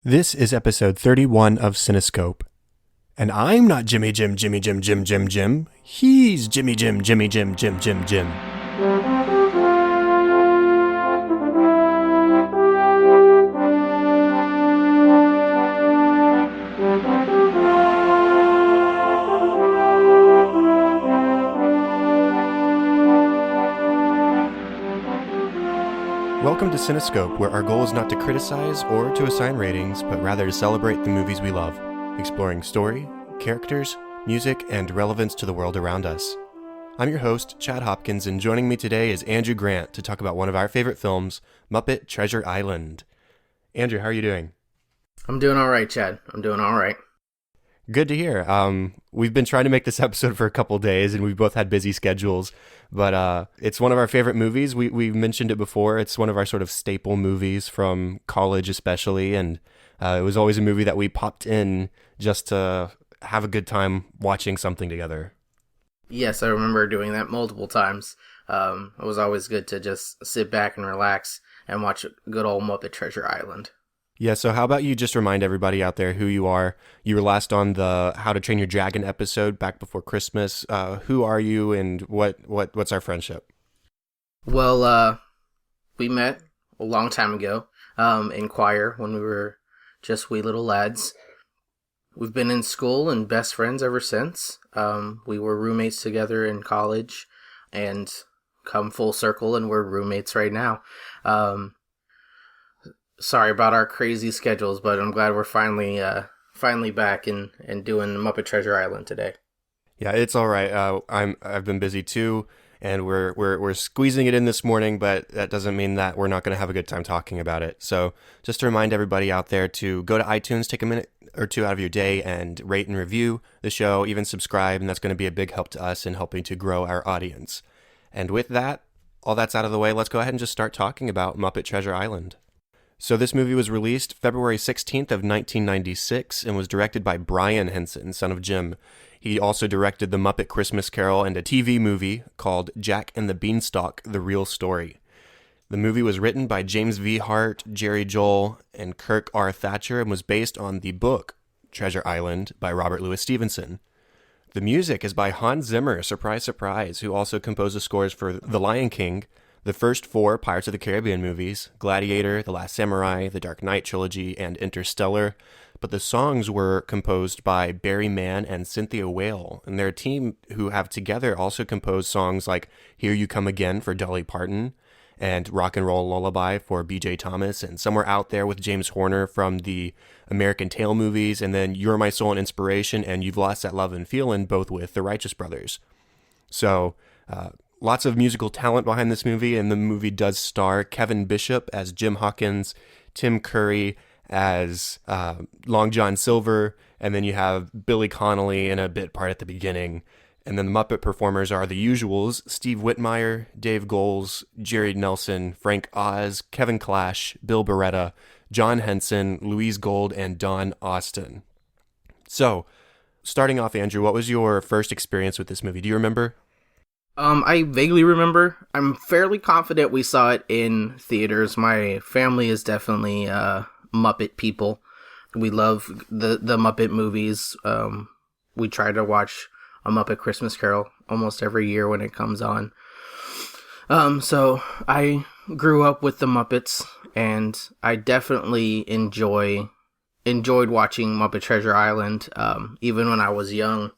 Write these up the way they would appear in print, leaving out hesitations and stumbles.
This is episode 31 of Cinescope. And I'm not Jimmy Jim. He's Jimmy Jim. Welcome to Cinescope, where our goal is not to criticize or to assign ratings, but rather to celebrate the movies we love, exploring story, characters, music, and relevance to the world around us. I'm your host, Chad Hopkins, and joining me today is Andrew Grant to talk about one of our favorite films, Muppet Treasure Island. Andrew, how are you doing? I'm doing all right, Chad. I'm doing all right. Good to hear. We've been trying to make this episode for a couple days, and we've both had busy schedules, but it's one of our favorite movies. We've mentioned it before. It's one of our sort of staple movies from college especially, and it was always a movie that we popped in just to have a good time watching something together. Yes, I remember doing that multiple times. It was always good to just sit back and relax and watch good old Muppet Treasure Island. Yeah, so how about you just remind everybody out there who you are? You were last on the How to Train Your Dragon episode back before Christmas. Who are you, and what's our friendship? Well, we met a long time ago in choir when we were just wee little lads. We've been in school and best friends ever since. We were roommates together in college and come full circle, and we're roommates right now. Sorry about our crazy schedules, but I'm glad we're finally back and doing Muppet Treasure Island today. Yeah, it's all right. I've been busy too, and we're squeezing it in this morning, but that doesn't mean that we're not going to have a good time talking about it. So just to remind everybody out there to go to iTunes, take a minute or two out of your day and rate and review the show, even subscribe, and that's going to be a big help to us in helping to grow our audience. And with that, all that's out of the way, let's go ahead and just start talking about Muppet Treasure Island. So this movie was released February 16th of 1996 and was directed by Brian Henson, son of Jim. He also directed The Muppet Christmas Carol and a TV movie called Jack and the Beanstalk: The Real Story. The movie was written by James V. Hart, Jerry Joel, and Kirk R. Thatcher and was based on the book Treasure Island by Robert Louis Stevenson. The music is by Hans Zimmer, surprise, surprise, who also composed the scores for The Lion King, the first four Pirates of the Caribbean movies, Gladiator, The Last Samurai, The Dark Knight trilogy, and Interstellar, but the songs were composed by Barry Mann and Cynthia Whale, and their team who have together also composed songs like Here You Come Again for Dolly Parton, and Rock and Roll Lullaby for B.J. Thomas, and Somewhere Out There with James Horner from the American Tail movies, and then You're My Soul and Inspiration and You've Lost That Love and Feelin', both with the Righteous Brothers. So, lots of musical talent behind this movie, and the movie does star Kevin Bishop as Jim Hawkins, Tim Curry as Long John Silver, and then you have Billy Connolly in a bit part at the beginning. And then the Muppet performers are the usuals: Steve Whitmire, Dave Goelz, Jerry Nelson, Frank Oz, Kevin Clash, Bill Beretta, John Henson, Louise Gold, and Don Austin. So, starting off, Andrew, what was your first experience with this movie? Do you remember? I vaguely remember. I'm fairly confident we saw it in theaters. My family is definitely Muppet people. We love the Muppet movies. We try to watch A Muppet Christmas Carol almost every year when it comes on. So I grew up with the Muppets, and I definitely enjoyed watching Muppet Treasure Island, even when I was young.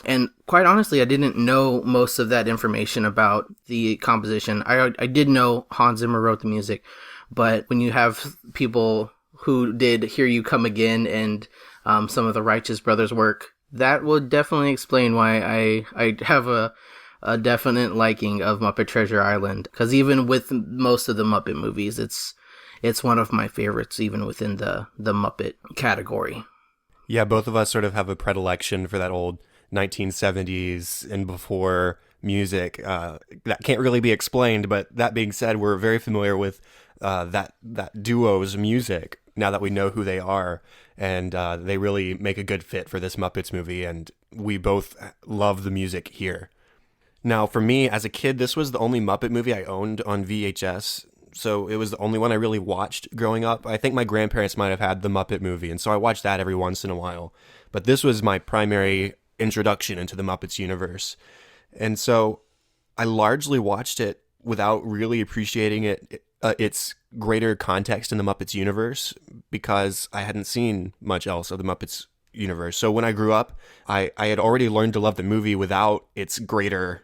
And quite honestly, I didn't know most of that information about the composition. I did know Hans Zimmer wrote the music, but when you have people who did Here You Come Again and some of the Righteous Brothers work, that would definitely explain why I have a definite liking of Muppet Treasure Island. Because even with most of the Muppet movies, it's one of my favorites, even within the Muppet category. Yeah, both of us sort of have a predilection for that old 1970s and before music. That can't really be explained, but that being said, we're very familiar with that duo's music now that we know who they are, and they really make a good fit for this Muppets movie, and we both love the music here. Now, for me, as a kid, this was the only Muppet movie I owned on VHS, so it was the only one I really watched growing up. I think my grandparents might have had the Muppet movie, and so I watched that every once in a while. But this was my primary introduction into the Muppets universe. And so I largely watched it without really appreciating its greater context in the Muppets universe, because I hadn't seen much else of the Muppets universe. So when I grew up, I had already learned to love the movie without its greater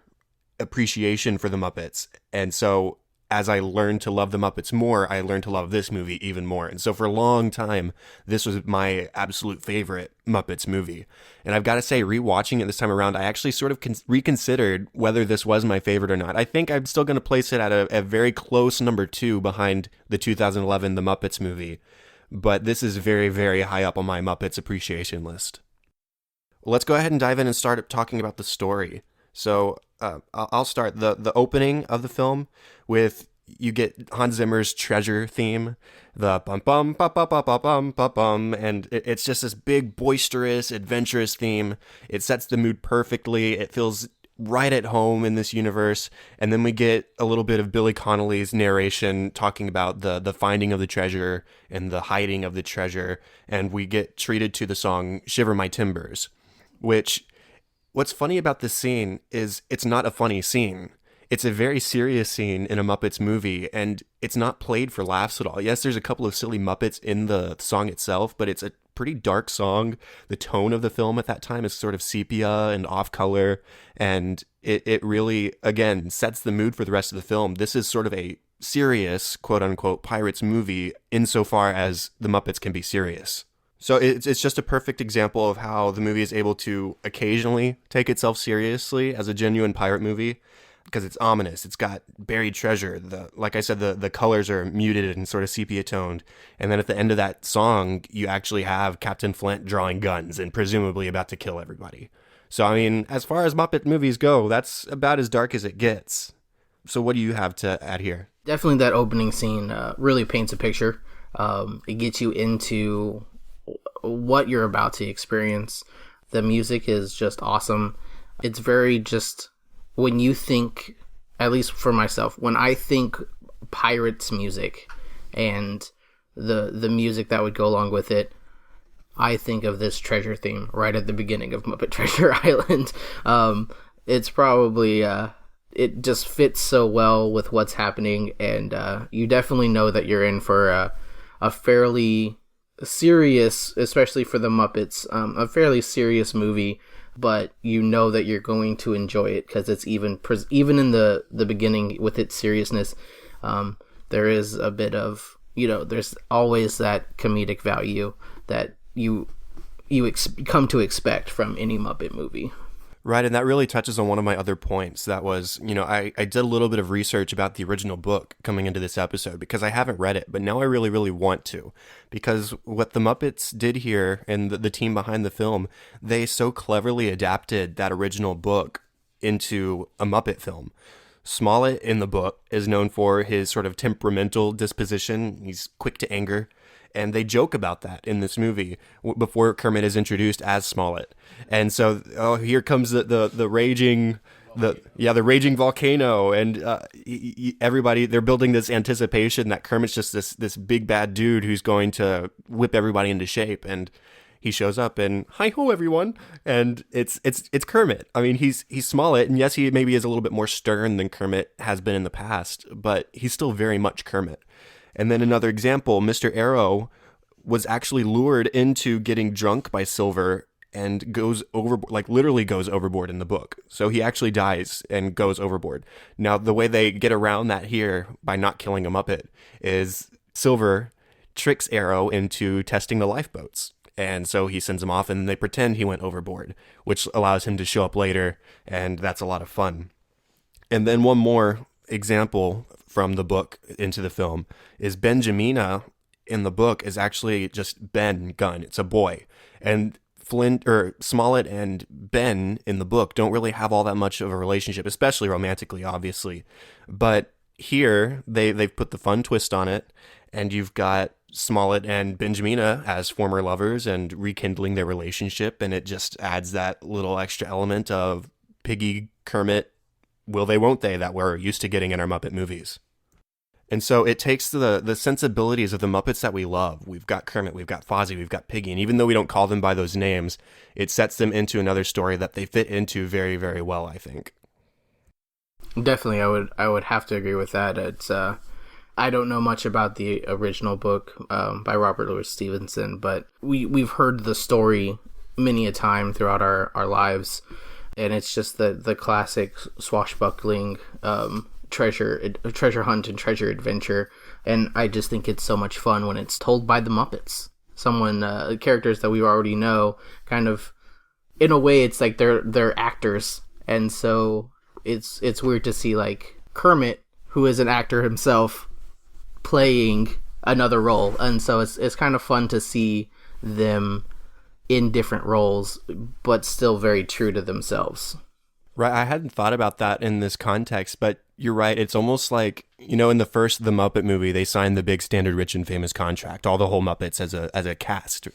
appreciation for the Muppets. And so as I learned to love the Muppets more, I learned to love this movie even more. And so for a long time, this was my absolute favorite Muppets movie. And I've got to say, rewatching it this time around, I actually sort of reconsidered whether this was my favorite or not. I think I'm still going to place it at a very close number 2 behind the 2011 The Muppets movie. But this is very, very high up on my Muppets appreciation list. Let's go ahead and dive in and start talking about the story. So I'll start the opening of the film with, you get Hans Zimmer's Treasure theme, the bum bum bum bum bum bum bum bum, and it's just this big, boisterous, adventurous theme. It sets the mood perfectly. It feels right at home in this universe. And then we get a little bit of Billy Connolly's narration talking about the finding of the treasure and the hiding of the treasure, and we get treated to the song Shiver My Timbers, which, what's funny about this scene is it's not a funny scene. It's a very serious scene in a Muppets movie, and it's not played for laughs at all. Yes, there's a couple of silly Muppets in the song itself, but it's a pretty dark song. The tone of the film at that time is sort of sepia and off-color, and it really, again, sets the mood for the rest of the film. This is sort of a serious, quote-unquote, pirates movie insofar as the Muppets can be serious. So it's just a perfect example of how the movie is able to occasionally take itself seriously as a genuine pirate movie, because it's ominous. It's got buried treasure. Like I said, the colors are muted and sort of sepia toned. And then at the end of that song, you actually have Captain Flint drawing guns and presumably about to kill everybody. So, I mean, as far as Muppet movies go, that's about as dark as it gets. So what do you have to add here? Definitely that opening scene really paints a picture. It gets you into what you're about to experience. The music is just awesome. It's very just, when you think, at least for myself, when I think pirates music and the music that would go along with it, I think of this treasure theme right at the beginning of Muppet Treasure Island. It's probably, it just fits so well with what's happening, and you definitely know that you're in for a fairly serious, especially for the Muppets, a fairly serious movie, but you know that you're going to enjoy it because it's even in the beginning with its seriousness, there is a bit of, there's always that comedic value that you come to expect from any Muppet movie. Right, and that really touches on one of my other points. That was, I did a little bit of research about the original book coming into this episode because I haven't read it, but now I really, really want to. Because what the Muppets did here, and the team behind the film, they so cleverly adapted that original book into a Muppet film. Smollett in the book is known for his sort of temperamental disposition. He's quick to anger. And they joke about that in this movie before Kermit is introduced as Smollett. And so, here comes the raging, the raging volcano, and everybody, they're building this anticipation that Kermit's just this big bad dude who's going to whip everybody into shape. And he shows up and hi ho everyone, and it's Kermit. I mean, he's Smollett, and yes, he maybe is a little bit more stern than Kermit has been in the past, but he's still very much Kermit. And then another example, Mr. Arrow was actually lured into getting drunk by Silver and goes overboard, literally goes overboard in the book. So he actually dies and goes overboard. Now, the way they get around that here by not killing a Muppet is Silver tricks Arrow into testing the lifeboats. And so he sends him off and they pretend he went overboard, which allows him to show up later. And that's a lot of fun. And then one more example from the book into the film is Benjamina in the book is actually just Ben Gunn. It's a boy. And Smollett and Ben in the book don't really have all that much of a relationship, especially romantically, obviously. But here they've put the fun twist on it, and you've got Smollett and Benjamina as former lovers and rekindling their relationship, and it just adds that little extra element of Piggy, Kermit, will they, won't they, that we're used to getting in our Muppet movies. And so it takes the sensibilities of the Muppets that we love. We've got Kermit, we've got Fozzie, we've got Piggy, and even though we don't call them by those names, it sets them into another story that they fit into very, very well, I think. Definitely, I would have to agree with that. It's I don't know much about the original book by Robert Louis Stevenson, but we've heard the story many a time throughout our lives, and it's just the classic swashbuckling treasure hunt and treasure adventure, and I just think it's so much fun when it's told by the Muppets, characters that we already know. Kind of, in a way, it's like they're actors, and so it's weird to see like Kermit, who is an actor himself, playing another role, and so it's kind of fun to see them in different roles, but still very true to themselves. Right, I hadn't thought about that in this context, but you're right. It's almost like, in the The Muppet movie, they signed the big Standard Rich and Famous contract, all the whole Muppets as a cast.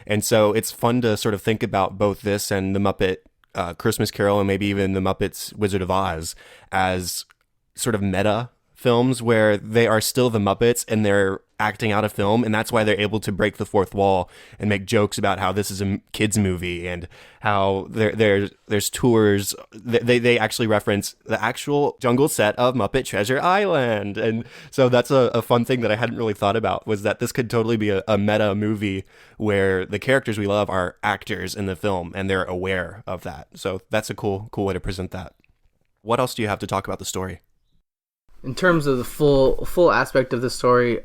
And so it's fun to sort of think about both this and the Muppet Christmas Carol, and maybe even the Muppets Wizard of Oz, as sort of meta films where they are still the Muppets and they're acting out a film, and that's why they're able to break the fourth wall and make jokes about how this is a kids movie and how there's tours. They actually reference the actual jungle set of Muppet Treasure Island, and so that's a fun thing that I hadn't really thought about, was that this could totally be a meta movie where the characters we love are actors in the film and they're aware of that. So that's a cool way to present that. What else do you have to talk about the story? In terms of the full aspect of the story,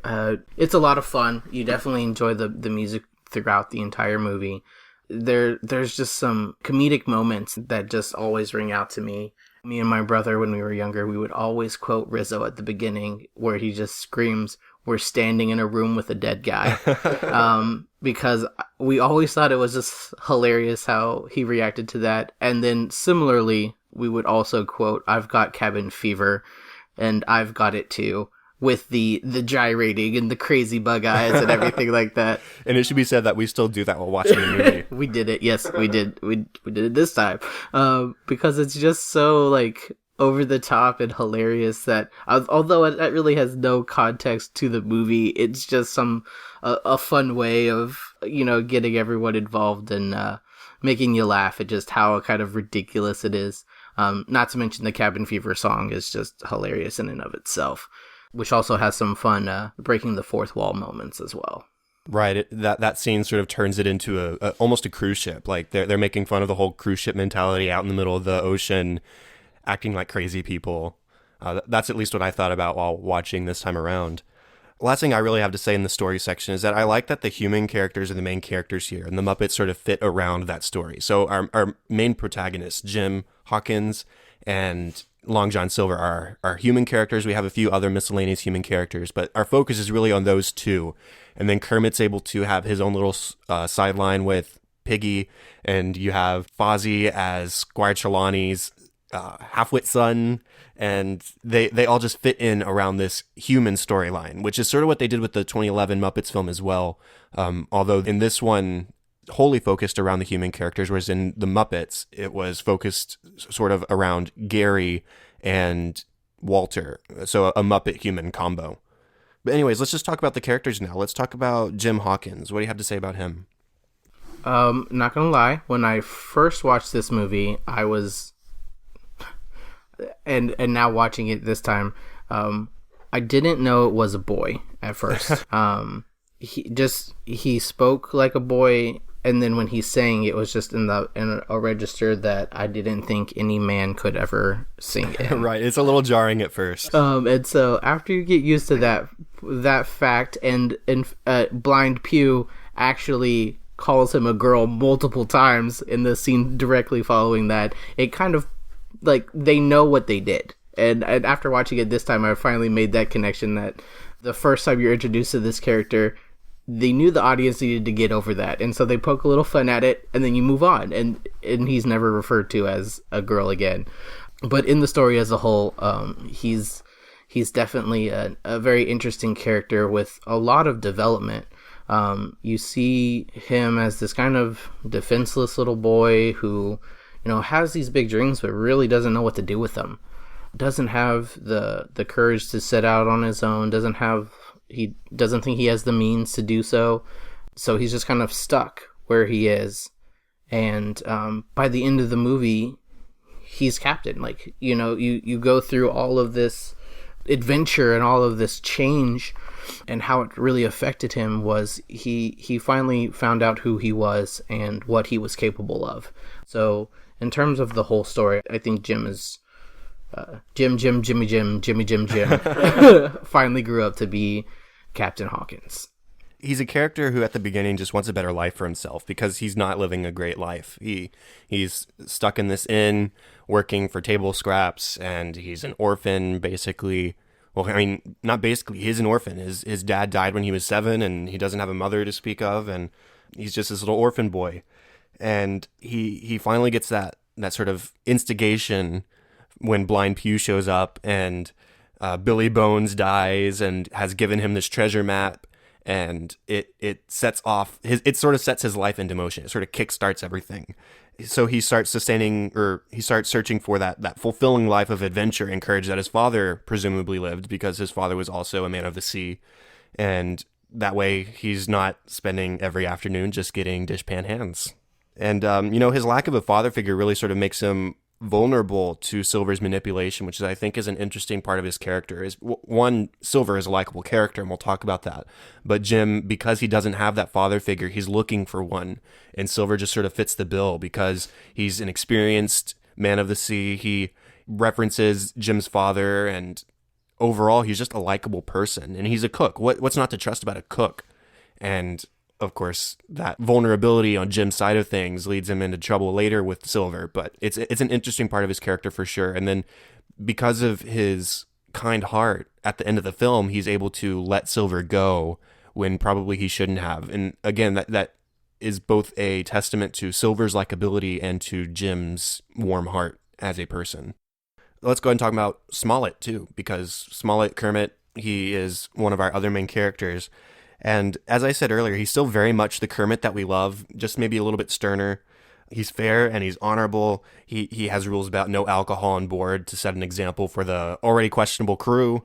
it's a lot of fun. You definitely enjoy the music throughout the entire movie. There's just some comedic moments that just always ring out to me. Me and my brother, when we were younger, we would always quote Rizzo at the beginning, where he just screams, "We're standing in a room with a dead guy," because we always thought it was just hilarious how he reacted to that. And then similarly, we would also quote, "I've got cabin fever," and "I've got it too," with the gyrating and the crazy bug eyes and everything like that. And it should be said that we still do that while watching the movie. We did it. Yes, we did. We did it this time. Because it's just so like over the top and hilarious that although it really has no context to the movie, it's just a fun way of, getting everyone involved and making you laugh at just how kind of ridiculous it is. Not to mention the Cabin Fever song is just hilarious in and of itself, which also has some fun breaking the fourth wall moments as well. Right, that scene sort of turns it into almost a cruise ship. Like they're making fun of the whole cruise ship mentality out in the middle of the ocean, acting like crazy people. That's at least what I thought about while watching this time around. Last thing I really have to say in the story section is that I like that the human characters are the main characters here, and the Muppets sort of fit around that story. So our main protagonists, Jim Hawkins and Long John Silver, are human characters. We have a few other miscellaneous human characters, but our focus is really on those two. And then Kermit's able to have his own little sideline with Piggy, and you have Fozzie as Squire Trelawney's half-wit son, and they all just fit in around this human storyline, which is sort of what they did with the 2011 Muppets film as well. Although in this one, wholly focused around the human characters, whereas in the Muppets, it was focused sort of around Gary and Walter. So a Muppet human combo. But anyways, let's just talk about the characters now. Let's talk about Jim Hawkins. What do you have to say about him? Not gonna lie, when I first watched this movie, I was, and now watching it this time, I didn't know it was a boy at first. He spoke like a boy, and then when he sang, it was just in a register that I didn't think any man could ever sing in. Right, it's a little jarring at first. And so after you get used to that fact, and Blind Pew actually calls him a girl multiple times in the scene directly following that, it kind of like they know what they did. And after watching it this time, I finally made that connection that the first time you're introduced to this character, they knew the audience needed to get over that, and so they poke a little fun at it, and then you move on, and he's never referred to as a girl again. But in the story as a whole, he's definitely a very interesting character with a lot of development. You see him as this kind of defenseless little boy who, has these big dreams but really doesn't know what to do with them. doesn't have the courage to set out on his own, he doesn't think he has the means to do so. So he's just kind of stuck where he is. And by the end of the movie, he's captain. Like, you go through all of this adventure and all of this change, and how it really affected him was he finally found out who he was and what he was capable of. So in terms of the whole story, I think Jim is Jimmy Jim finally grew up to be Captain Hawkins. He's a character who at the beginning just wants a better life for himself because he's not living a great life. He's stuck in this inn working for table scraps, and he's an orphan basically. Well, I mean, not basically, he's an orphan. His dad died when he was 7, and he doesn't have a mother to speak of, and he's just this little orphan boy. And he finally gets that sort of instigation when Blind Pew shows up, and Billy Bones dies and has given him this treasure map, and it sets off it sort of sets his life into motion. It sort of kickstarts everything. So he starts searching for that fulfilling life of adventure and courage that his father presumably lived, because his father was also a man of the sea. And that way he's not spending every afternoon just getting dishpan hands. And, his lack of a father figure really sort of makes him vulnerable to Silver's manipulation, which I think is an interesting part of his character. Is one, Silver is a likable character, and we'll talk about that. But Jim, because he doesn't have that father figure, he's looking for one, and Silver just sort of fits the bill because he's an experienced man of the sea. He references Jim's father, and overall, he's just a likable person, and he's a cook. What's not to trust about a cook? And of course, that vulnerability on Jim's side of things leads him into trouble later with Silver, but it's an interesting part of his character for sure. And then because of his kind heart, at the end of the film, he's able to let Silver go when probably he shouldn't have. And again, that is both a testament to Silver's likability and to Jim's warm heart as a person. Let's go ahead and talk about Smollett too, because Smollett, Kermit, he is one of our other main characters. And as I said earlier, he's still very much the Kermit that we love, just maybe a little bit sterner. He's fair and he's honorable. He has rules about no alcohol on board to set an example for the already questionable crew.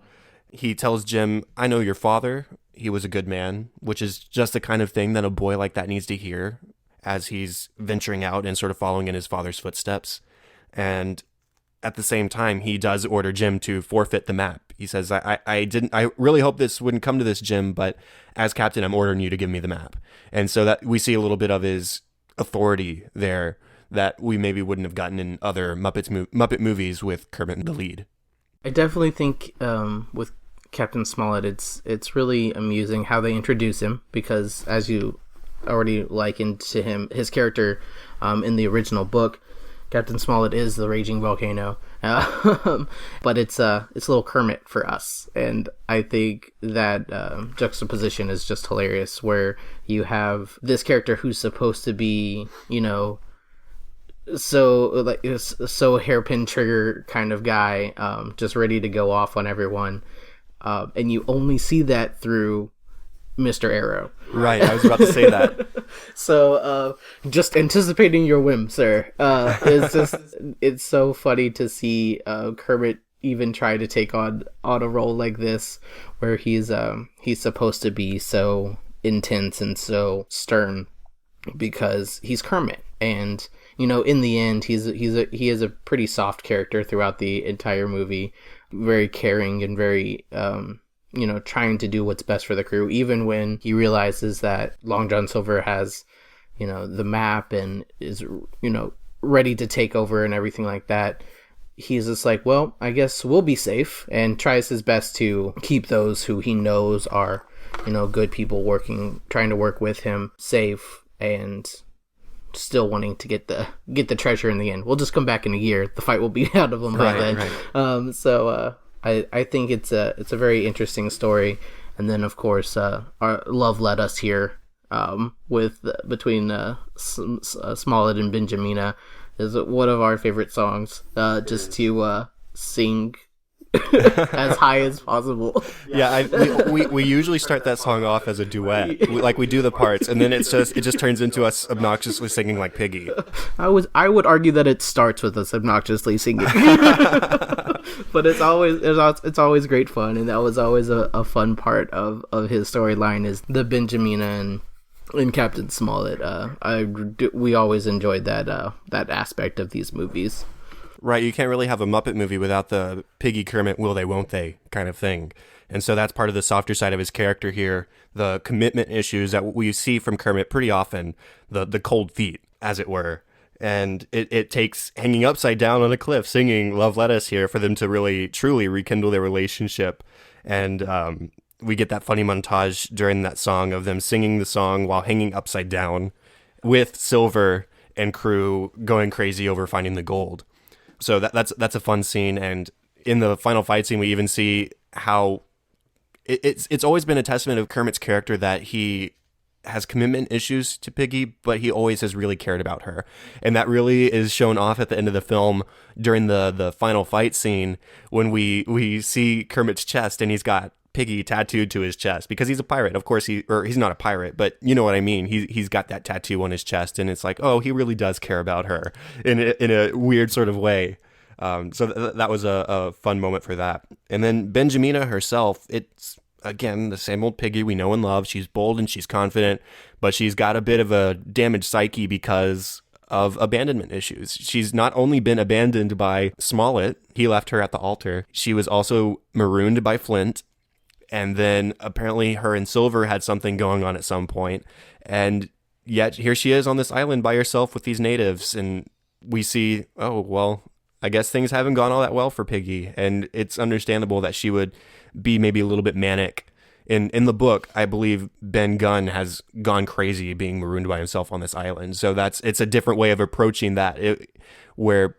He tells Jim, "I know your father. He was a good man," which is just the kind of thing that a boy like that needs to hear as he's venturing out and sort of following in his father's footsteps. And at the same time, he does order Jim to forfeit the map. He says, I really hope this wouldn't come to this, Jim, but as captain, I'm ordering you to give me the map. And so that we see a little bit of his authority there that we maybe wouldn't have gotten in other Muppet movies with Kermit in the lead. I definitely think with Captain Smollett, it's really amusing how they introduce him, because as you already likened to him, his character in the original book, Captain Smollett is the raging volcano, but it's little Kermit for us, and I think that juxtaposition is just hilarious, where you have this character who's supposed to be, so hairpin trigger kind of guy, just ready to go off on everyone, and you only see that through Mr. Arrow. Right, I was about to say that. So, just anticipating your whim, sir. It's so funny to see Kermit even try to take on a role like this, where he's supposed to be so intense and so stern, because he's Kermit, and in the end, he is a pretty soft character throughout the entire movie, very caring and very trying to do what's best for the crew, even when he realizes that Long John Silver has, the map and is, ready to take over and everything like that. He's just like, well, I guess we'll be safe, and tries his best to keep those who he knows are, good people trying to work with him safe, and still wanting to get the treasure in the end. We'll just come back in a year. The fight will be out of them by then. Right. I think it's a very interesting story, and then of course our love led us here between Smollett and Benjamina is one of our favorite songs, just to sing as high as possible. Yeah, we usually start that song off as a duet. We do the parts, and then it just turns into us obnoxiously singing like Piggy. I would argue that it starts with us obnoxiously singing, but it's always great fun, and that was always a fun part of his storyline is the Benjamina and Captain Smollett. We always enjoyed that aspect of these movies. Right, you can't really have a Muppet movie without the Piggy Kermit will they won't they kind of thing. And so that's part of the softer side of his character here, the commitment issues that we see from Kermit pretty often, the cold feet, as it were. And it takes hanging upside down on a cliff singing Love Let Us here for them to really, truly rekindle their relationship. And we get that funny montage during that song of them singing the song while hanging upside down with Silver and crew going crazy over finding the gold. So that's a fun scene, and in the final fight scene, we even see how it's always been a testament of Kermit's character that he has commitment issues to Piggy, but he always has really cared about her, and that really is shown off at the end of the film during the final fight scene when we see Kermit's chest, and he's got Piggy tattooed to his chest because he's a pirate. Of course, he's not a pirate, but you know what I mean. He's got that tattoo on his chest, and it's like, oh, he really does care about her in a weird sort of way. So that was a fun moment for that. And then Benjamina herself, it's again the same old Piggy we know and love. She's bold and she's confident, but she's got a bit of a damaged psyche because of abandonment issues. She's not only been abandoned by Smollett, he left her at the altar. She was also marooned by Flint. And then apparently her and Silver had something going on at some point. And yet here she is on this island by herself with these natives. And we see, oh, well, I guess things haven't gone all that well for Piggy. And it's understandable that she would be maybe a little bit manic. In the book, I believe Ben Gunn has gone crazy being marooned by himself on this island. So it's a different way of approaching that, where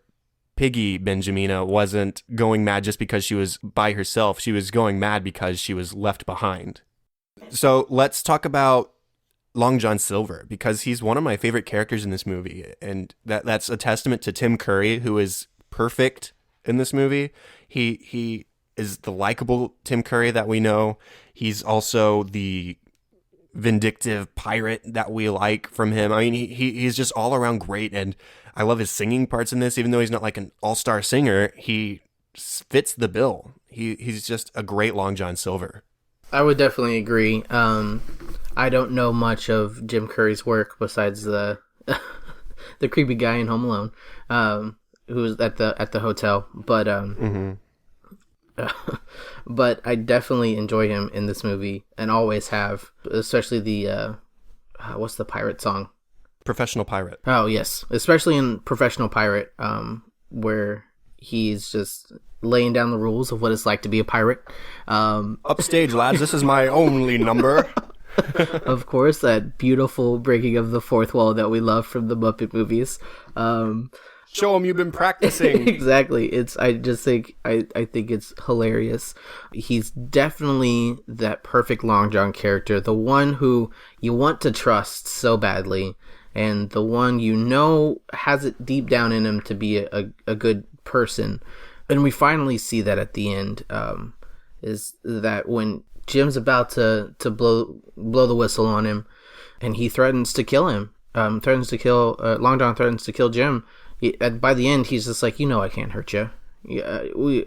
Piggy Benjamina wasn't going mad just because she was by herself. She was going mad because she was left behind. So let's talk about Long John Silver, because he's one of my favorite characters in this movie. And that's a testament to Tim Curry, who is perfect in this movie. He is the likable Tim Curry that we know. He's also the vindictive pirate that we like from him. I mean, he's just all around great, and I love his singing parts in this. Even though he's not like an all-star singer, he fits the bill. He's just a great Long John Silver. I would definitely agree. I don't know much of Jim Curry's work besides the the creepy guy in Home Alone, who's at the hotel, but but I definitely enjoy him in this movie and always have, especially the what's the pirate song? Professional Pirate. Oh yes, especially in Professional Pirate, where he's just laying down the rules of what it's like to be a pirate. Upstage, lads, this is my only number. Of course, that beautiful breaking of the fourth wall that we love from the Muppet movies. Show him you've been practicing. Exactly. I think it's hilarious. He's definitely that perfect Long John character, the one who you want to trust so badly, and the one you know has it deep down in him to be a good person. And we finally see that at the end, is that when Jim's about to blow the whistle on him, and he threatens to kill him, Long John threatens to kill Jim. By the end, he's just like, I can't hurt you.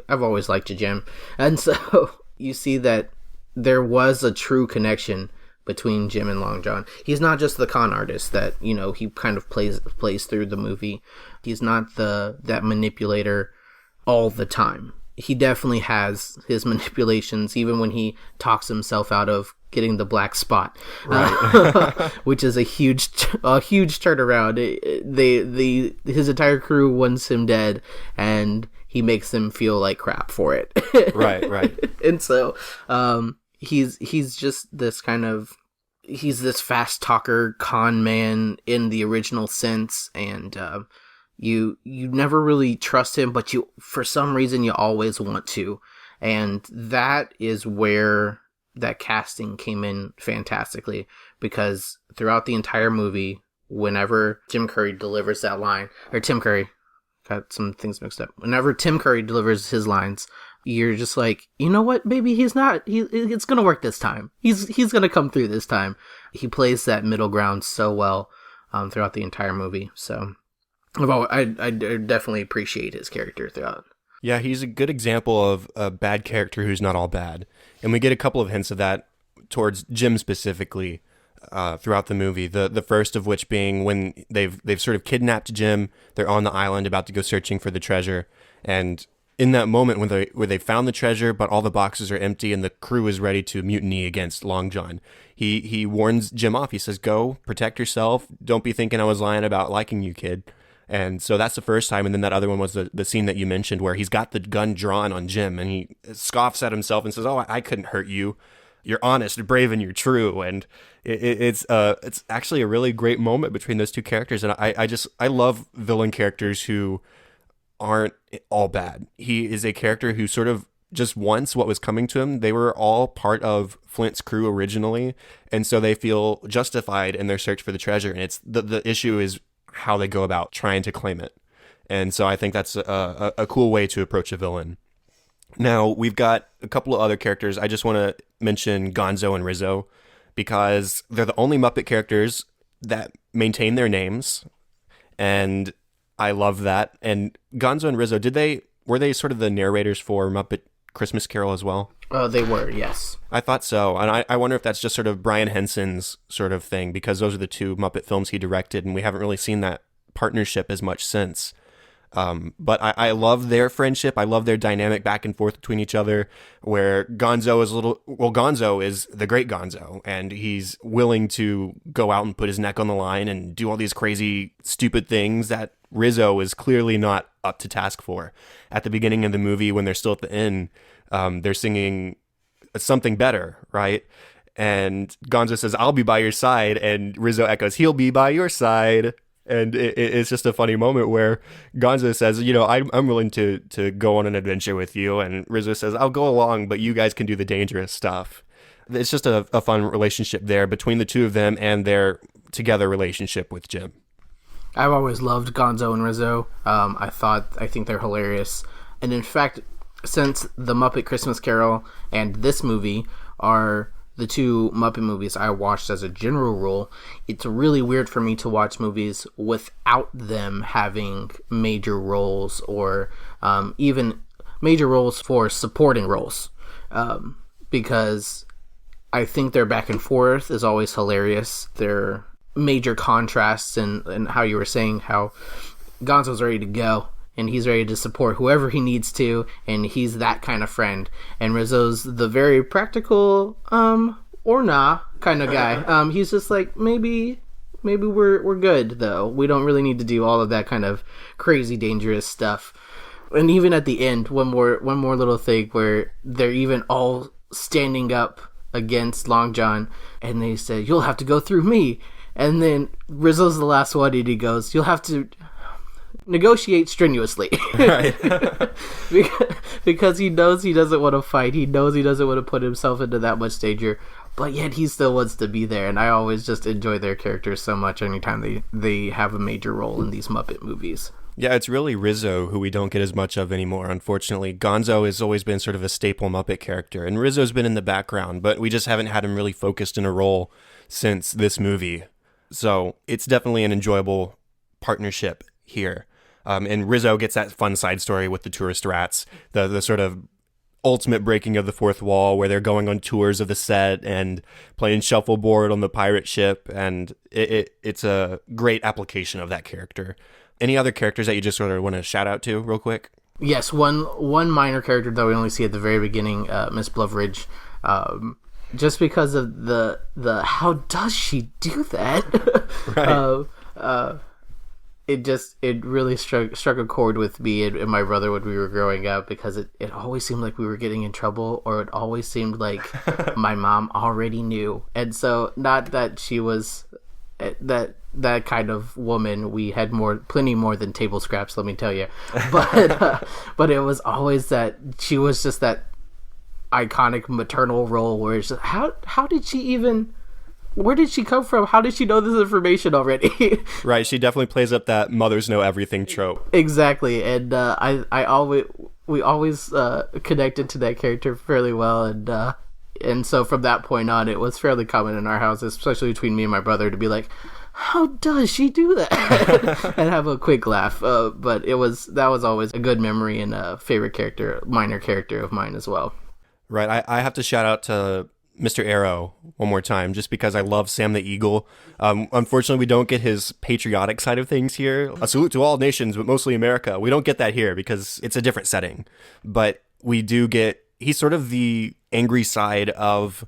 I've always liked you, Jim. And so you see that there was a true connection between Jim and Long John. He's not just the con artist that, he kind of plays through the movie. He's not that manipulator all the time. He definitely has his manipulations, even when he talks himself out of getting the black spot, right. Which is a huge turnaround. His entire crew wants him dead, and he makes them feel like crap for it. Right. And so, he's just this he's this fast talker con man in the original sense, and you never really trust him, but for some reason you always want to, and that is where that casting came in fantastically, because throughout the entire movie, whenever Jim Curry delivers that line, or Tim Curry, got some things mixed up. Whenever Tim Curry delivers his lines, you're just like, you know what, maybe it's gonna work this time. He's gonna come through this time. He plays that middle ground so well throughout the entire movie. So I definitely appreciate his character throughout. Yeah, he's a good example of a bad character who's not all bad. And we get a couple of hints of that towards Jim specifically throughout the movie. The first of which being when they've sort of kidnapped Jim. They're on the island about to go searching for the treasure. And in that moment where they found the treasure, but all the boxes are empty and the crew is ready to mutiny against Long John, he warns Jim off. He says, "Go, protect yourself. Don't be thinking I was lying about liking you, kid." And so that's the first time. And then that other one was the scene that you mentioned where he's got the gun drawn on Jim and he scoffs at himself and says, "Oh, I couldn't hurt you. You're honest, brave, and you're true." And it's actually a really great moment between those two characters. And I love villain characters who aren't all bad. He is a character who sort of just wants what was coming to him. They were all part of Flint's crew originally. And so they feel justified in their search for the treasure. And it's the issue is how they go about trying to claim it. And so I think that's a cool way to approach a villain. Now, we've got a couple of other characters. I just want to mention Gonzo and Rizzo because they're the only Muppet characters that maintain their names. And I love that. And Gonzo and Rizzo, were they sort of the narrators for Muppet Christmas Carol as well? They were, yes. I thought so. And I wonder if that's just sort of Brian Henson's sort of thing, because those are the two Muppet films he directed, and we haven't really seen that partnership as much since. But I love their friendship. I love their dynamic back and forth between each other, where Gonzo is the great Gonzo, and he's willing to go out and put his neck on the line and do all these crazy, stupid things that Rizzo is clearly not up to task for. At the beginning of the movie, when they're still at the inn, they're singing Something Better, right? And Gonzo says, "I'll be by your side," and Rizzo echoes, "He'll be by your side." And it's just a funny moment where Gonzo says, I'm willing to go on an adventure with you. And Rizzo says, "I'll go along, but you guys can do the dangerous stuff." It's just a fun relationship there between the two of them and their together relationship with Jim. I've always loved Gonzo and Rizzo. I think they're hilarious. And in fact, since The Muppet Christmas Carol and this movie are the two Muppet movies I watched as a general rule, it's really weird for me to watch movies without them having major roles or even major roles for supporting roles. Because I think their back and forth is always hilarious. Their major contrasts and how you were saying how Gonzo's ready to go and he's ready to support whoever he needs to, and he's that kind of friend. And Rizzo's the very practical, or nah kind of guy. He's just like, maybe we're good though. We don't really need to do all of that kind of crazy dangerous stuff. And even at the end, one more little thing where they're even all standing up against Long John, and they say, "You'll have to go through me." And then Rizzo's the last one, and he goes, "You'll have to negotiate strenuously." Right. because he knows he doesn't want to fight. He knows he doesn't want to put himself into that much danger, but yet he still wants to be there. And I always just enjoy their characters so much anytime they have a major role in these Muppet movies. Yeah, it's really Rizzo who we don't get as much of anymore, unfortunately. Gonzo has always been sort of a staple Muppet character, and Rizzo's been in the background, but we just haven't had him really focused in a role since this movie. So it's definitely an enjoyable partnership here. And Rizzo gets that fun side story with the tourist rats, the sort of ultimate breaking of the fourth wall, where they're going on tours of the set and playing shuffleboard on the pirate ship, and it's a great application of that character. Any other characters that you just sort of want to shout out to real quick? Yes, one minor character that we only see at the very beginning, Miss Bluveridge. Just because of the how does she do that? Right. It really struck a chord with me and my brother when we were growing up, because it always seemed like we were getting in trouble, or it always seemed like my mom already knew. And so, not that she was that kind of woman. We had plenty more than table scraps, let me tell you. But it was always that she was just that iconic maternal role where it's just, how did she even where did she come from? How did she know this information already? Right, she definitely plays up that mothers know everything trope. Exactly, and we always connected to that character fairly well, and so from that point on, it was fairly common in our house, especially between me and my brother, to be like, how does she do that? And have a quick laugh. But that was always a good memory and a favorite character, minor character of mine as well. Right, I have to shout out to Mr. Arrow one more time, just because I love Sam the Eagle. Unfortunately, we don't get his patriotic side of things here. A salute to all nations, but mostly America. We don't get that here because it's a different setting. But we do get, he's sort of the angry side of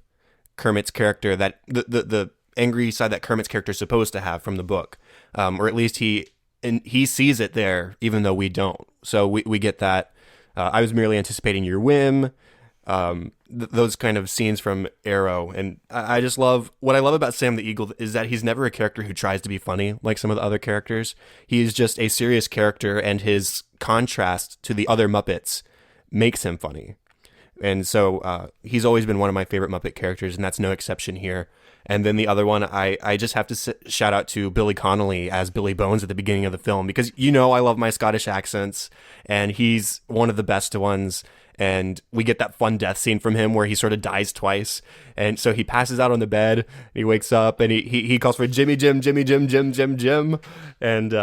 Kermit's character, that the angry side that Kermit's character is supposed to have from the book. Or at least he sees it there, even though we don't. So we get that. I was merely anticipating your whim. Those kind of scenes from Arrow. And I just love, what I love about Sam the Eagle is that he's never a character who tries to be funny like some of the other characters. He's just a serious character, and his contrast to the other Muppets makes him funny. And so he's always been one of my favorite Muppet characters, and that's no exception here. And then the other one, I just have to shout out to Billy Connolly as Billy Bones at the beginning of the film, because I love my Scottish accents, and he's one of the best ones. And we get that fun death scene from him where he sort of dies twice. And so he passes out on the bed, he wakes up, and he calls for Jimmy Jim, Jimmy Jim, Jim, Jim, Jim. And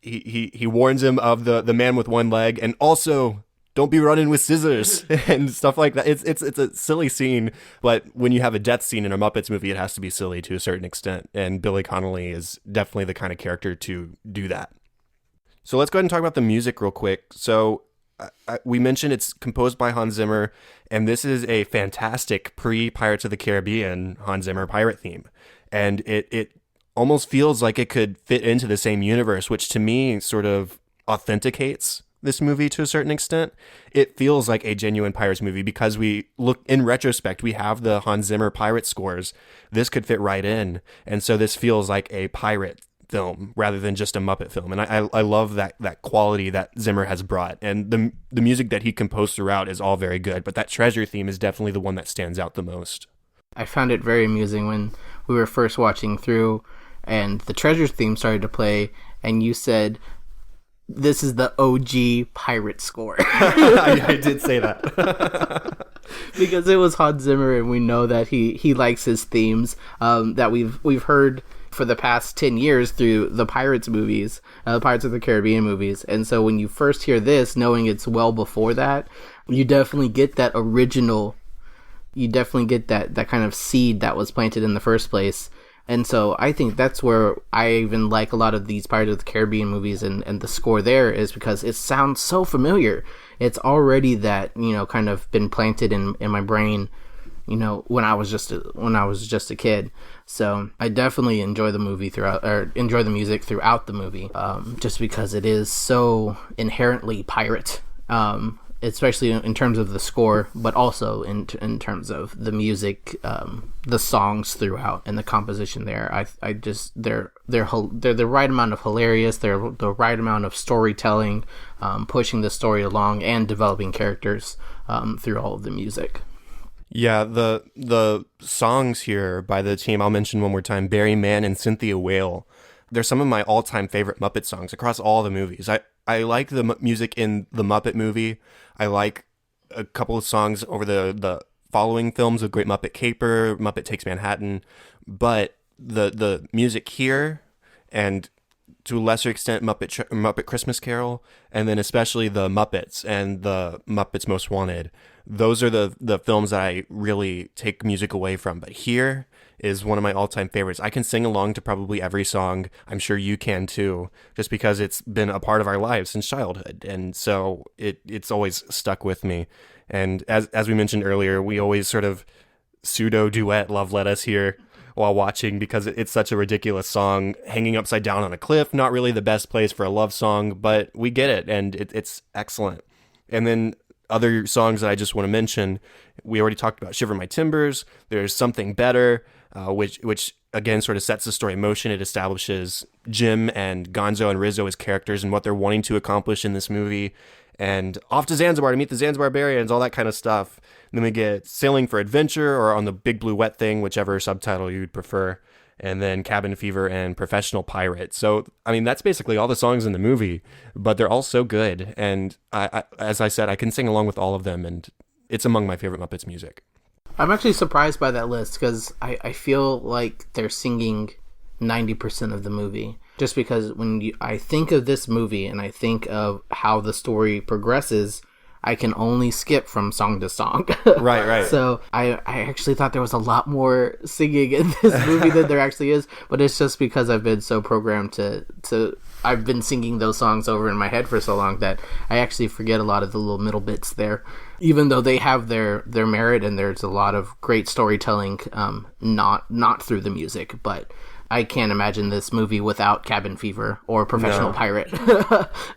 he warns him of the man with one leg, and also don't be running with scissors and stuff like that. It's a silly scene, but when you have a death scene in a Muppets movie, it has to be silly to a certain extent. And Billy Connolly is definitely the kind of character to do that. So let's go ahead and talk about the music real quick. So we mentioned it's composed by Hans Zimmer, and this is a fantastic pre-Pirates of the Caribbean Hans Zimmer pirate theme. And it almost feels like it could fit into the same universe, which to me sort of authenticates this movie to a certain extent. It feels like a genuine Pirates movie because we look in retrospect, we have the Hans Zimmer pirate scores. This could fit right in. And so this feels like a pirate film rather than just a Muppet film. And I love that quality that Zimmer has brought. And the music that he composed throughout is all very good, but that treasure theme is definitely the one that stands out the most. I found it very amusing when we were first watching through and the treasure theme started to play, and you said, "This is the OG pirate score." I did say that. Because it was Hans Zimmer, and we know that he likes his themes that we've heard for the past 10 years through the Pirates movies, Pirates of the Caribbean movies. And so when you first hear this, knowing it's well before that, you definitely get that original, you definitely get that kind of seed that was planted in the first place. And so I think that's where I even like a lot of these Pirates of the Caribbean movies, and the score there is because it sounds so familiar. It's already that, kind of been planted in my brain, when I was just a kid. So I definitely enjoy the movie enjoy the music throughout the movie, just because it is so inherently pirate, especially in terms of the score, but also in terms of the music, the songs throughout, and the composition there. I just they're the right amount of hilarious. They're the right amount of storytelling, pushing the story along and developing characters through all of the music. Yeah, the songs here by the team, I'll mention one more time, Barry Mann and Cynthia Whale. They're some of my all-time favorite Muppet songs across all the movies. I like the music in the Muppet movie. I like a couple of songs over the following films of Great Muppet Caper, Muppet Takes Manhattan, but the music here, and to a lesser extent Muppet Christmas Carol, and then especially the Muppets and the Muppets Most Wanted, those are the films that I really take music away from. But here is one of my all-time favorites. I can sing along to probably every song. I'm sure you can too, just because it's been a part of our lives since childhood. And so it's always stuck with me. And as we mentioned earlier, we always sort of pseudo-duet Love Let Us here while watching, because it's such a ridiculous song. Hanging upside down on a cliff, not really the best place for a love song, but we get it, and it's excellent. And then other songs that I just want to mention, we already talked about Shiver My Timbers. There's Something Better. which again sort of sets the story in motion. It establishes Jim and Gonzo and Rizzo as characters and what they're wanting to accomplish in this movie. And off to Zanzibar to meet the Zanzibar Barbarians, all that kind of stuff. And then we get Sailing for Adventure, or On the Big Blue Wet Thing, whichever subtitle you'd prefer. And then Cabin Fever and Professional Pirate. So, I mean, that's basically all the songs in the movie, but they're all so good. And as I said, I can sing along with all of them, and it's among my favorite Muppets music. I'm actually surprised by that list because I feel like they're singing 90% of the movie. Just because I think of this movie and I think of how the story progresses, I can only skip from song to song. Right. So I actually thought there was a lot more singing in this movie than there actually is, but it's just because I've been so programmed to I've been singing those songs over in my head for so long that I actually forget a lot of the little middle bits there, even though they have their merit and there's a lot of great storytelling, not through the music, but I can't imagine this movie without Cabin Fever or Professional Pirate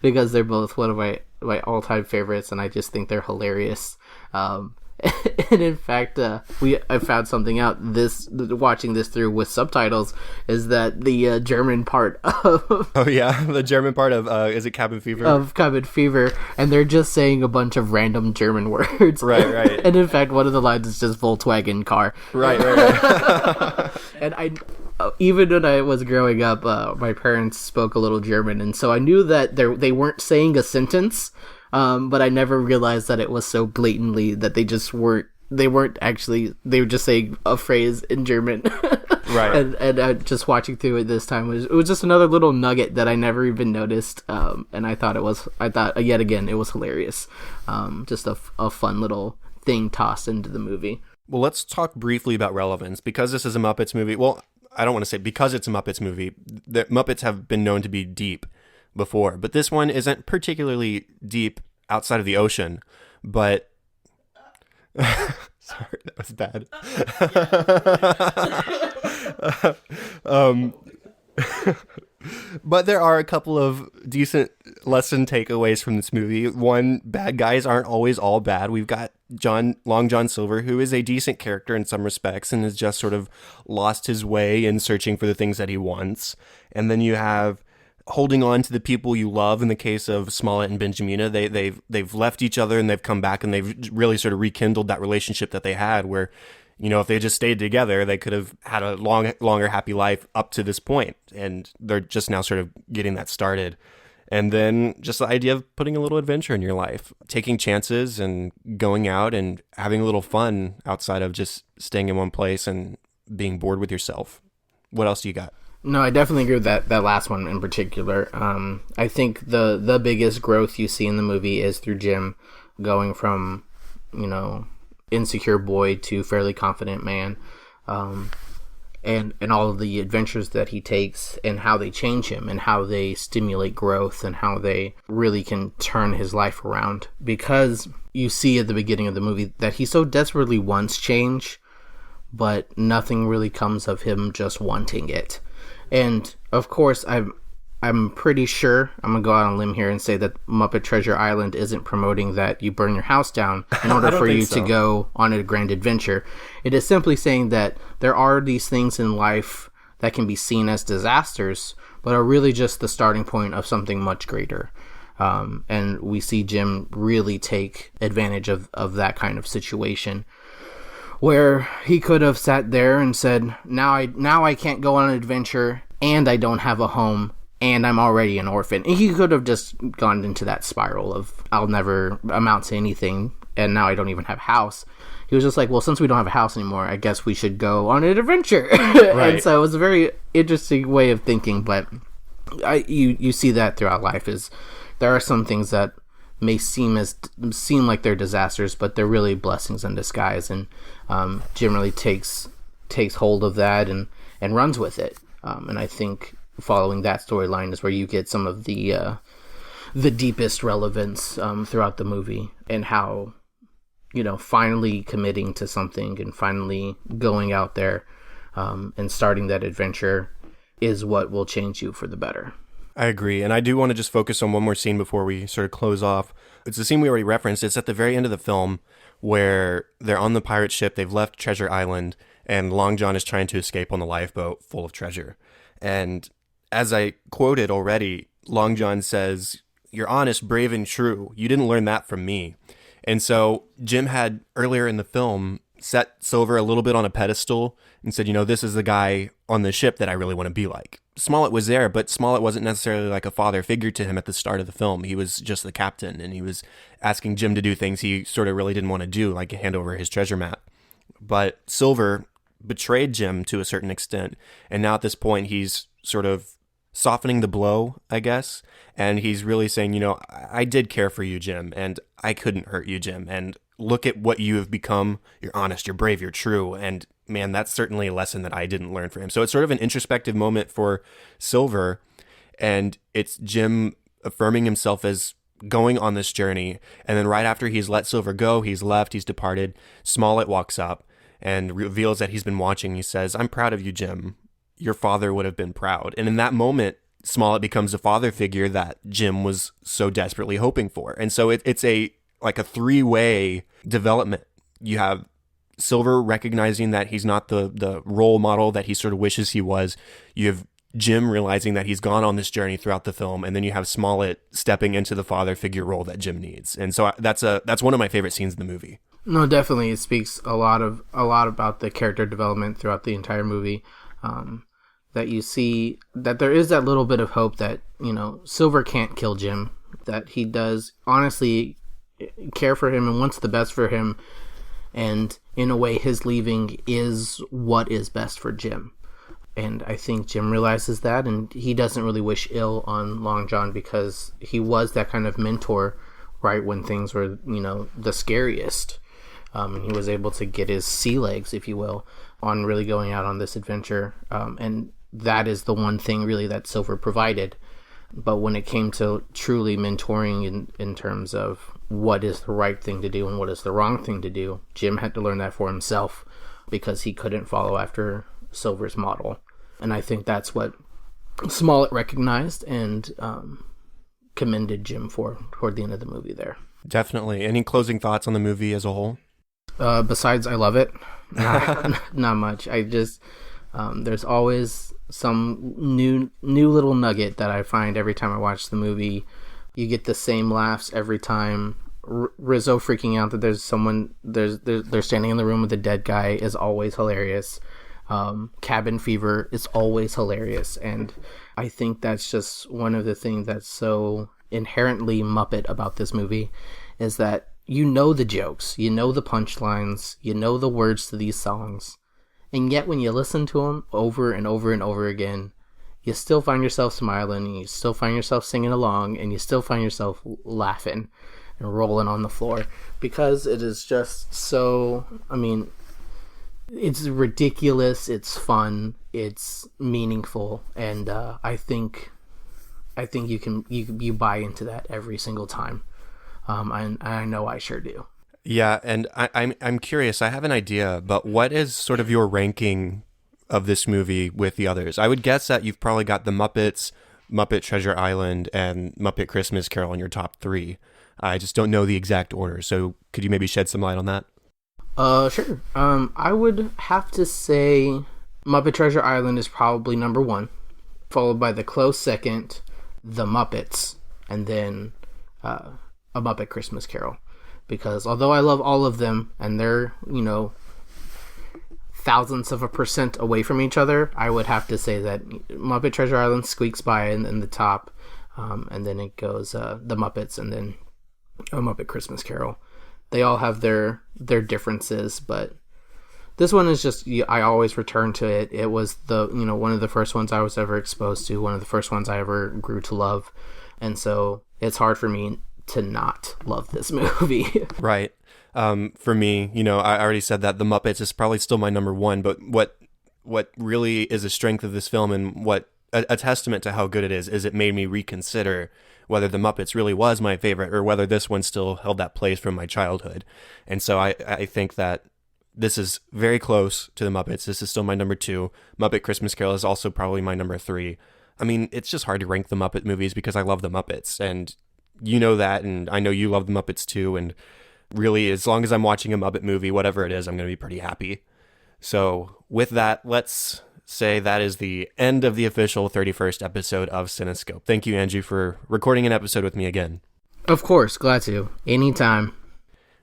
because they're both one of my all-time favorites, and I just think they're hilarious. And in fact, I found something out watching this through with subtitles is that the German part of the German part of is it Cabin Fever? Of Cabin Fever, and they're just saying a bunch of random German words. Right. And in fact, one of the lines is just Volkswagen car. Right. And even when I was growing up, my parents spoke a little German, and so I knew that they weren't saying a sentence, but I never realized that it was so blatantly that they weren't actually, they were just saying a phrase in German. Right. And just watching through it this time, it was just another little nugget that I never even noticed, and I thought yet again it was hilarious. Just a fun little thing tossed into the movie. Well, let's talk briefly about relevance. Because this is a Muppets movie, well, I don't want to say because it's a Muppets movie, the Muppets have been known to be deep before, but this one isn't particularly deep outside of the ocean, but sorry, that was bad. But there are a couple of decent lesson takeaways from this movie. One, bad guys aren't always all bad. We've got Long John Silver, who is a decent character in some respects and has just sort of lost his way in searching for the things that he wants. And then you have holding on to the people you love. In the case of Smollett and Benjamina, they've left each other and they've come back and they've really sort of rekindled that relationship that they had where, you know, if they just stayed together, they could have had a longer happy life up to this point. And they're just now sort of getting that started. And then just the idea of putting a little adventure in your life, taking chances and going out and having a little fun outside of just staying in one place and being bored with yourself. What else do you got? No, I definitely agree with that last one in particular. I think the biggest growth you see in the movie is through Jim going from, you know, insecure boy to fairly confident man, and all of the adventures that he takes and how they change him and how they stimulate growth and how they really can turn his life around. Because you see at the beginning of the movie that he so desperately wants change, but nothing really comes of him just wanting it. And of course, I'm pretty sure, I'm going to go out on a limb here and say that Muppet Treasure Island isn't promoting that you burn your house down in order for you to go on a grand adventure. It is simply saying that there are these things in life that can be seen as disasters, but are really just the starting point of something much greater. And we see Jim really take advantage of that kind of situation, where he could have sat there and said, now I can't go on an adventure, and I don't have a home, and I'm already an orphan. And he could have just gone into that spiral of, I'll never amount to anything, and now I don't even have a house. He was just like, well, since we don't have a house anymore, I guess we should go on an adventure. Right. And so it was a very interesting way of thinking, but you see that throughout life, is there are some things that may seem like they're disasters, but they're really blessings in disguise. And Jim really takes hold of that and runs with it. And I think following that storyline is where you get some of the deepest relevance throughout the movie, and how, you know, finally committing to something and finally going out there and starting that adventure is what will change you for the better. I agree. And I do want to just focus on one more scene before we sort of close off. It's the scene we already referenced. It's at the very end of the film where they're on the pirate ship. They've left Treasure Island and Long John is trying to escape on the lifeboat full of treasure. And as I quoted already, Long John says, "You're honest, brave, and true. You didn't learn that from me." And so Jim had earlier in the film set Silver a little bit on a pedestal and said, this is the guy on the ship that I really want to be like. Smollett was there, but Smollett wasn't necessarily like a father figure to him at the start of the film. He was just the captain, and he was asking Jim to do things he sort of really didn't want to do, like hand over his treasure map. But Silver betrayed Jim to a certain extent, and now at this point he's sort of softening the blow, I guess, and he's really saying, I did care for you, Jim, and I couldn't hurt you, Jim, and look at what you have become. You're honest, you're brave, you're true, and man, that's certainly a lesson that I didn't learn from him. So it's sort of an introspective moment for Silver, and it's Jim affirming himself as going on this journey, and then right after he's let Silver go, he's left, he's departed, Smollett walks up and reveals that he's been watching. He says, "I'm proud of you, Jim. Your father would have been proud." And in that moment, Smollett becomes the father figure that Jim was so desperately hoping for. And so it's a three-way development. You have Silver recognizing that he's not the role model that he sort of wishes he was. You have Jim realizing that he's gone on this journey throughout the film, and then you have Smollett stepping into the father figure role that Jim needs. And so that's one of my favorite scenes in the movie. No, definitely, it speaks a lot about the character development throughout the entire movie. That you see that there is that little bit of hope that Silver can't kill Jim, that he does honestly care for him and wants the best for him, and in a way his leaving is what is best for Jim. And I think Jim realizes that, and he doesn't really wish ill on Long John because he was that kind of mentor right when things were the scariest. He was able to get his sea legs, if you will, on really going out on this adventure, and that is the one thing really that Silver provided. But when it came to truly mentoring in terms of what is the right thing to do and what is the wrong thing to do, Jim had to learn that for himself because he couldn't follow after Silver's model. And I think that's what Smollett recognized and commended Jim for toward the end of the movie there. Definitely. Any closing thoughts on the movie as a whole? Besides, I love it. Not much. I just there's always some new little nugget that I find every time I watch the movie. You get the same laughs every time. Rizzo freaking out that there's someone they're standing in the room with a dead guy is always hilarious. Cabin fever is always hilarious, and I think that's just one of the things that's so inherently Muppet about this movie is that the jokes, the punchlines, the words to these songs, and yet when you listen to them over and over and over again, you still find yourself smiling, and you still find yourself singing along, and you still find yourself laughing and rolling on the floor because it is just so, it's ridiculous, it's fun, it's meaningful, and I think you buy into that every single time. I know I sure do. Yeah, and I'm curious. I have an idea, but what is sort of your ranking of this movie with the others? I would guess that you've probably got the Muppets, Muppet Treasure Island, and Muppet Christmas Carol in your top three. I just don't know the exact order, so could you maybe shed some light on that? Sure. I would have to say Muppet Treasure Island is probably number one, followed by the close second, the Muppets, and then A Muppet Christmas Carol. Because although I love all of them, and they're, thousandths of a percent away from each other, I would have to say that Muppet Treasure Island squeaks by in the top, and then it goes the Muppets, and then A Muppet Christmas Carol. They all have their differences, but this one is just, I always return to it. It was one of the first ones I was ever exposed to, one of the first ones I ever grew to love, and so it's hard for me to not love this movie. Right. For me, I already said that the Muppets is probably still my number one, but what really is a strength of this film and what a testament to how good it is it made me reconsider whether the Muppets really was my favorite or whether this one still held that place from my childhood. And so I think that this is very close to the Muppets. This is still my number two. Muppet Christmas Carol is also probably my number three. It's just hard to rank the Muppet movies because I love the Muppets, and you know that, and I know you love the Muppets too, and really, as long as I'm watching a Muppet movie, whatever it is, I'm going to be pretty happy. So with that, let's say that is the end of the official 31st episode of Cinescope. Thank you, Andrew, for recording an episode with me again. Of course, glad to. Anytime.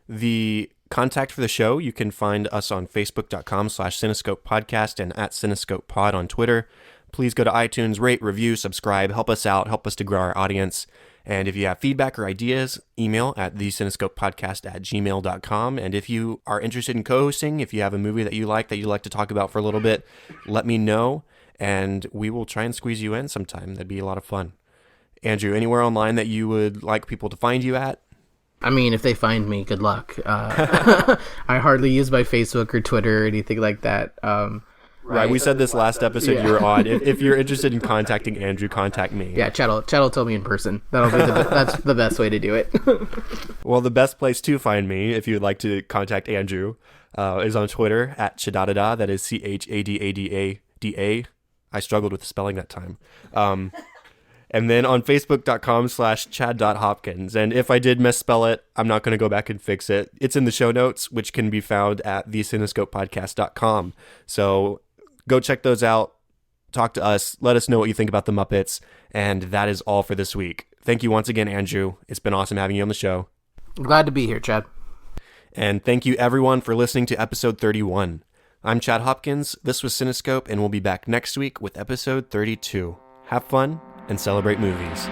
The contact for the show, you can find us on facebook.com/Cinescope Podcast and at Cinescope Pod on Twitter. Please go to iTunes, rate, review, subscribe, help us out, help us to grow our audience. And if you have feedback or ideas, email at thecinescopepodcast@gmail.com. And if you are interested in co-hosting, if you have a movie that you like to talk about for a little bit, let me know, and we will try and squeeze you in sometime. That'd be a lot of fun. Andrew, anywhere online that you would like people to find you at? I mean, if they find me, good luck. I hardly use my Facebook or Twitter or anything like that. Right, we said this last episode you were on. If you're interested in contacting Andrew, contact me. Yeah, chat'll tell me in person. That'll be that's the best way to do it. Well, the best place to find me, if you would like to contact Andrew, is on Twitter at Chadadada. That is CHADADADA. I struggled with spelling that time. And then on facebook.com/chad.hopkins. And if I did misspell it, I'm not going to go back and fix it. It's in the show notes, which can be found at thecinescopepodcast.com. So go check those out. Talk to us. Let us know what you think about the Muppets. And that is all for this week. Thank you once again, Andrew. It's been awesome having you on the show. I'm glad to be here, Chad. And thank you, everyone, for listening to episode 31. I'm Chad Hopkins. This was Cinescope, and we'll be back next week with episode 32. Have fun and celebrate movies.